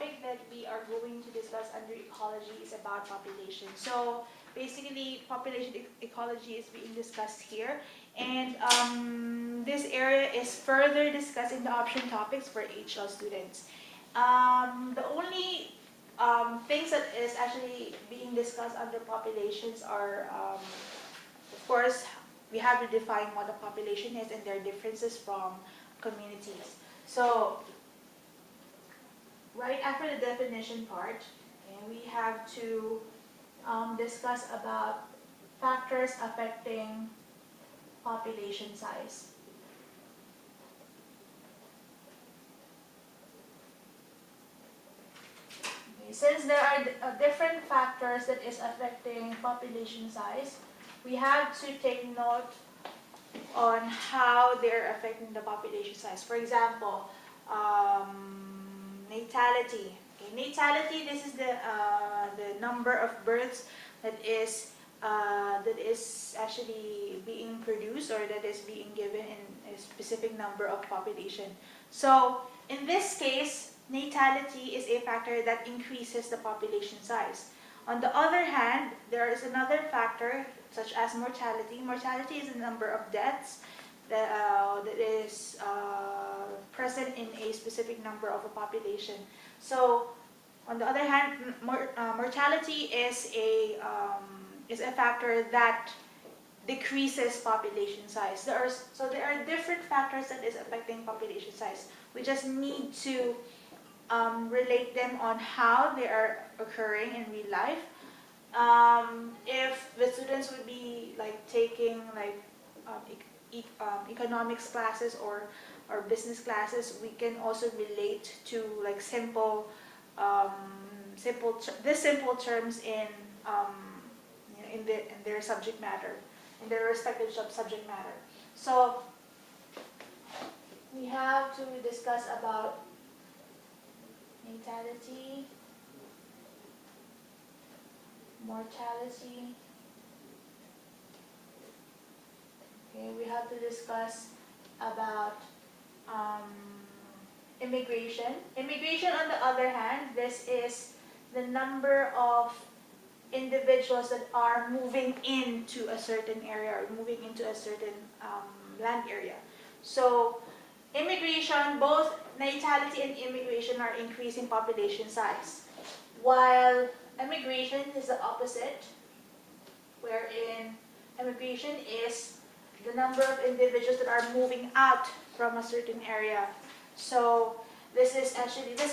topic that we are going to discuss under ecology is about population. So basically, population ecology is being discussed here, and this area is further discussed in the option topics for HL students. The only things that is actually being discussed under populations are, of course, we have to define what a population is and their differences from communities. So right after the definition part, okay, we have to discuss about factors affecting population size. Okay, since there are different factors that is affecting population size, we have to take note on how they're affecting the population size. For example, natality. Okay, natality. This is the number of births that is actually being produced or that is being given in a specific number of population. So in this case, natality is a factor that increases the population size. On the other hand, there is another factor such as mortality. Mortality is the number of deaths that is present in a specific number of a population. So, on the other hand, mortality is a factor that decreases population size. There are different factors that is affecting population size. We just need to relate them on how they are occurring in real life. If the students would be like taking like economics classes or business classes, we can also relate to like simple terms in their subject matter, in their respective subject matter. So we have to discuss about natality, mortality. Okay, we have to discuss about immigration. Immigration, on the other hand, this is the number of individuals that are moving into a certain area or moving into a certain land area. So immigration, both natality and immigration are increasing population size, while immigration is the opposite, wherein immigration is the number of individuals that are moving out from a certain area. So this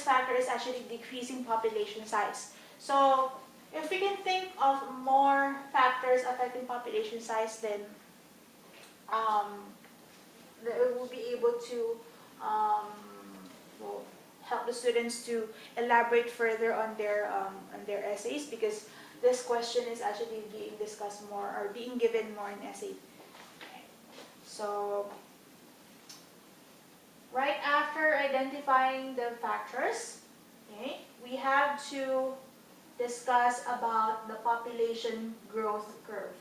factor is actually decreasing population size. So if we can think of more factors affecting population size, then we will be able to help the students to elaborate further on their essays, because this question is actually being discussed more or being given more in essay. Okay. So right after identifying the factors, okay, we have to discuss about the population growth curve.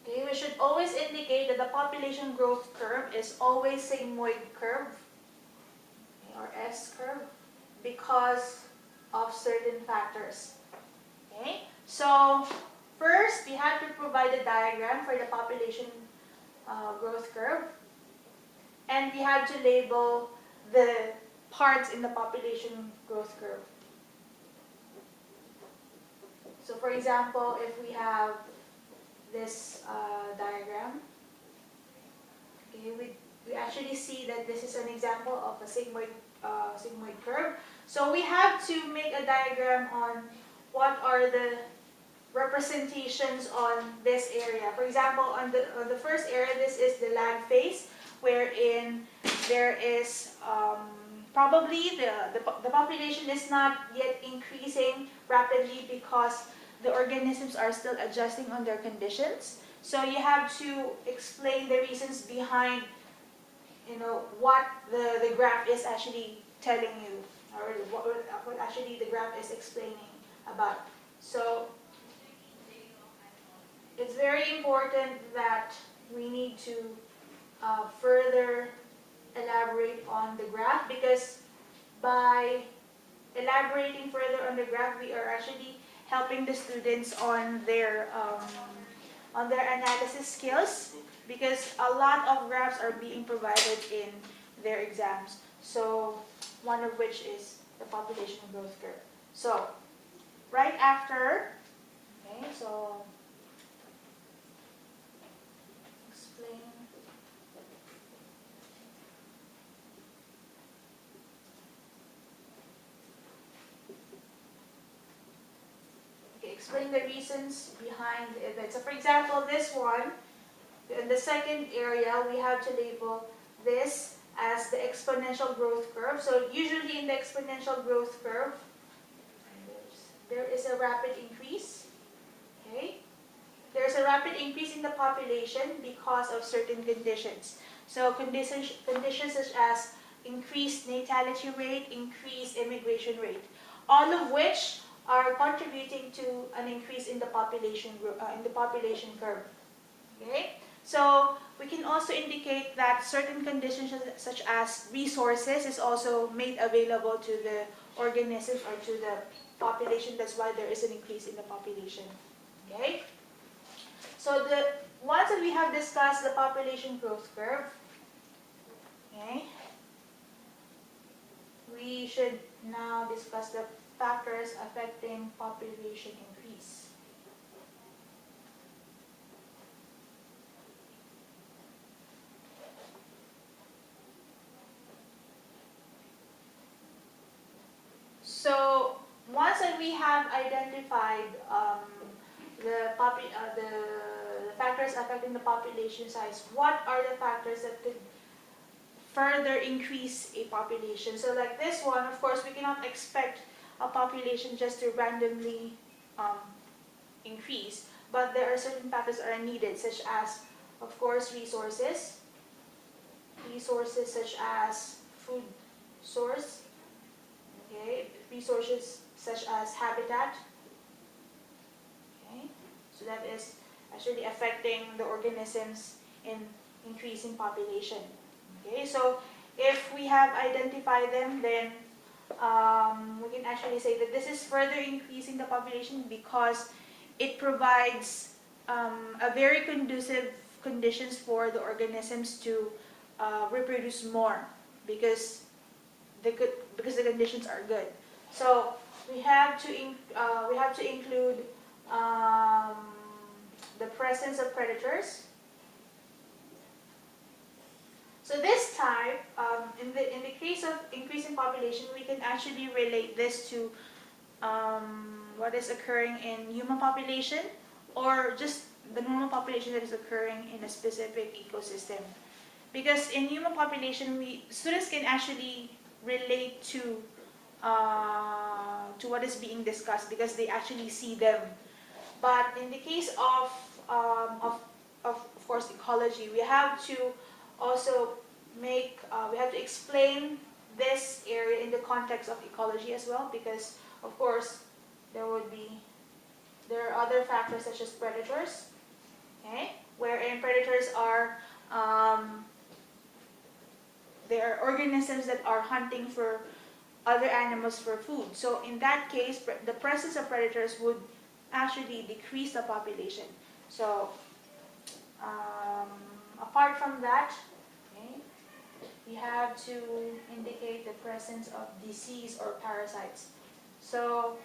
Okay, we should always indicate that the population growth curve is always sigmoid curve, okay, or S curve, because of certain factors. Okay, so first we have to provide a diagram for the population growth curve, and we have to label the parts in the population growth curve. So for example, if we have this diagram, okay, we actually see that this is an example of a sigmoid curve. So we have to make a diagram on what are the representations on this area. For example, on the first area, this is the lag phase, wherein there is probably the population is not yet increasing rapidly because the organisms are still adjusting on their conditions. So you have to explain the reasons behind, what the graph is actually telling you, or what actually the graph is explaining about. So it's very important that we need to further elaborate elaborate on the graph, because by elaborating further on the graph, we are actually helping the students on their analysis skills, because a lot of graphs are being provided in their exams. So one of which is the population growth curve. So right after, okay, so explain. Okay, explain the reasons behind the event. So for example, this one, in the second area, we have to label this as the exponential growth curve. So usually in the exponential growth curve, there is a rapid increase. Okay? There's a rapid increase in the population because of certain conditions. So conditions such as increased natality rate, increased immigration rate, all of which are contributing to an increase in the population curve. Okay? So we can also indicate that certain conditions such as resources is also made available to the organisms or to the population. That's why there is an increase in the population. Okay? So once that we have discussed the population growth curve, okay, we should now discuss the factors affecting population increase. So once that we have identified the factors affecting the population size, what are the factors that could further increase a population? So like this one, of course, we cannot expect a population just to randomly increase, but there are certain factors that are needed, such as, of course, resources such as food source, okay, resources such as habitat, okay, so that is actually affecting the organisms in increasing population. Okay, so if we have identified them, then we can actually say that this is further increasing the population because it provides a very conducive conditions for the organisms to reproduce more, because the conditions are good. So we have to include the presence of predators. So this type, in the case of increasing population, we can actually relate this to what is occurring in human population, or just the normal population that is occurring in a specific ecosystem. Because in human population, students can actually relate to what is being discussed because they actually see them. But in the case of course, ecology, we have to also we have to explain this area in the context of ecology as well, because of course there are other factors such as predators, okay, wherein predators are there are organisms that are hunting for other animals for food. So in that case, the presence of predators would actually decrease the population. So apart from that, okay, we have to indicate the presence of disease or parasites. So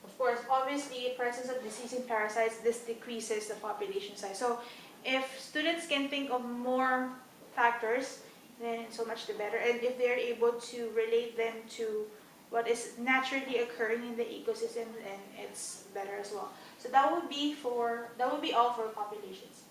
of course, obviously, presence of disease and parasites, this decreases the population size. So if students can think of more factors, then so much the better. And if they're able to relate them to what is naturally occurring in the ecosystem, then it's better as well. So that would be all for populations.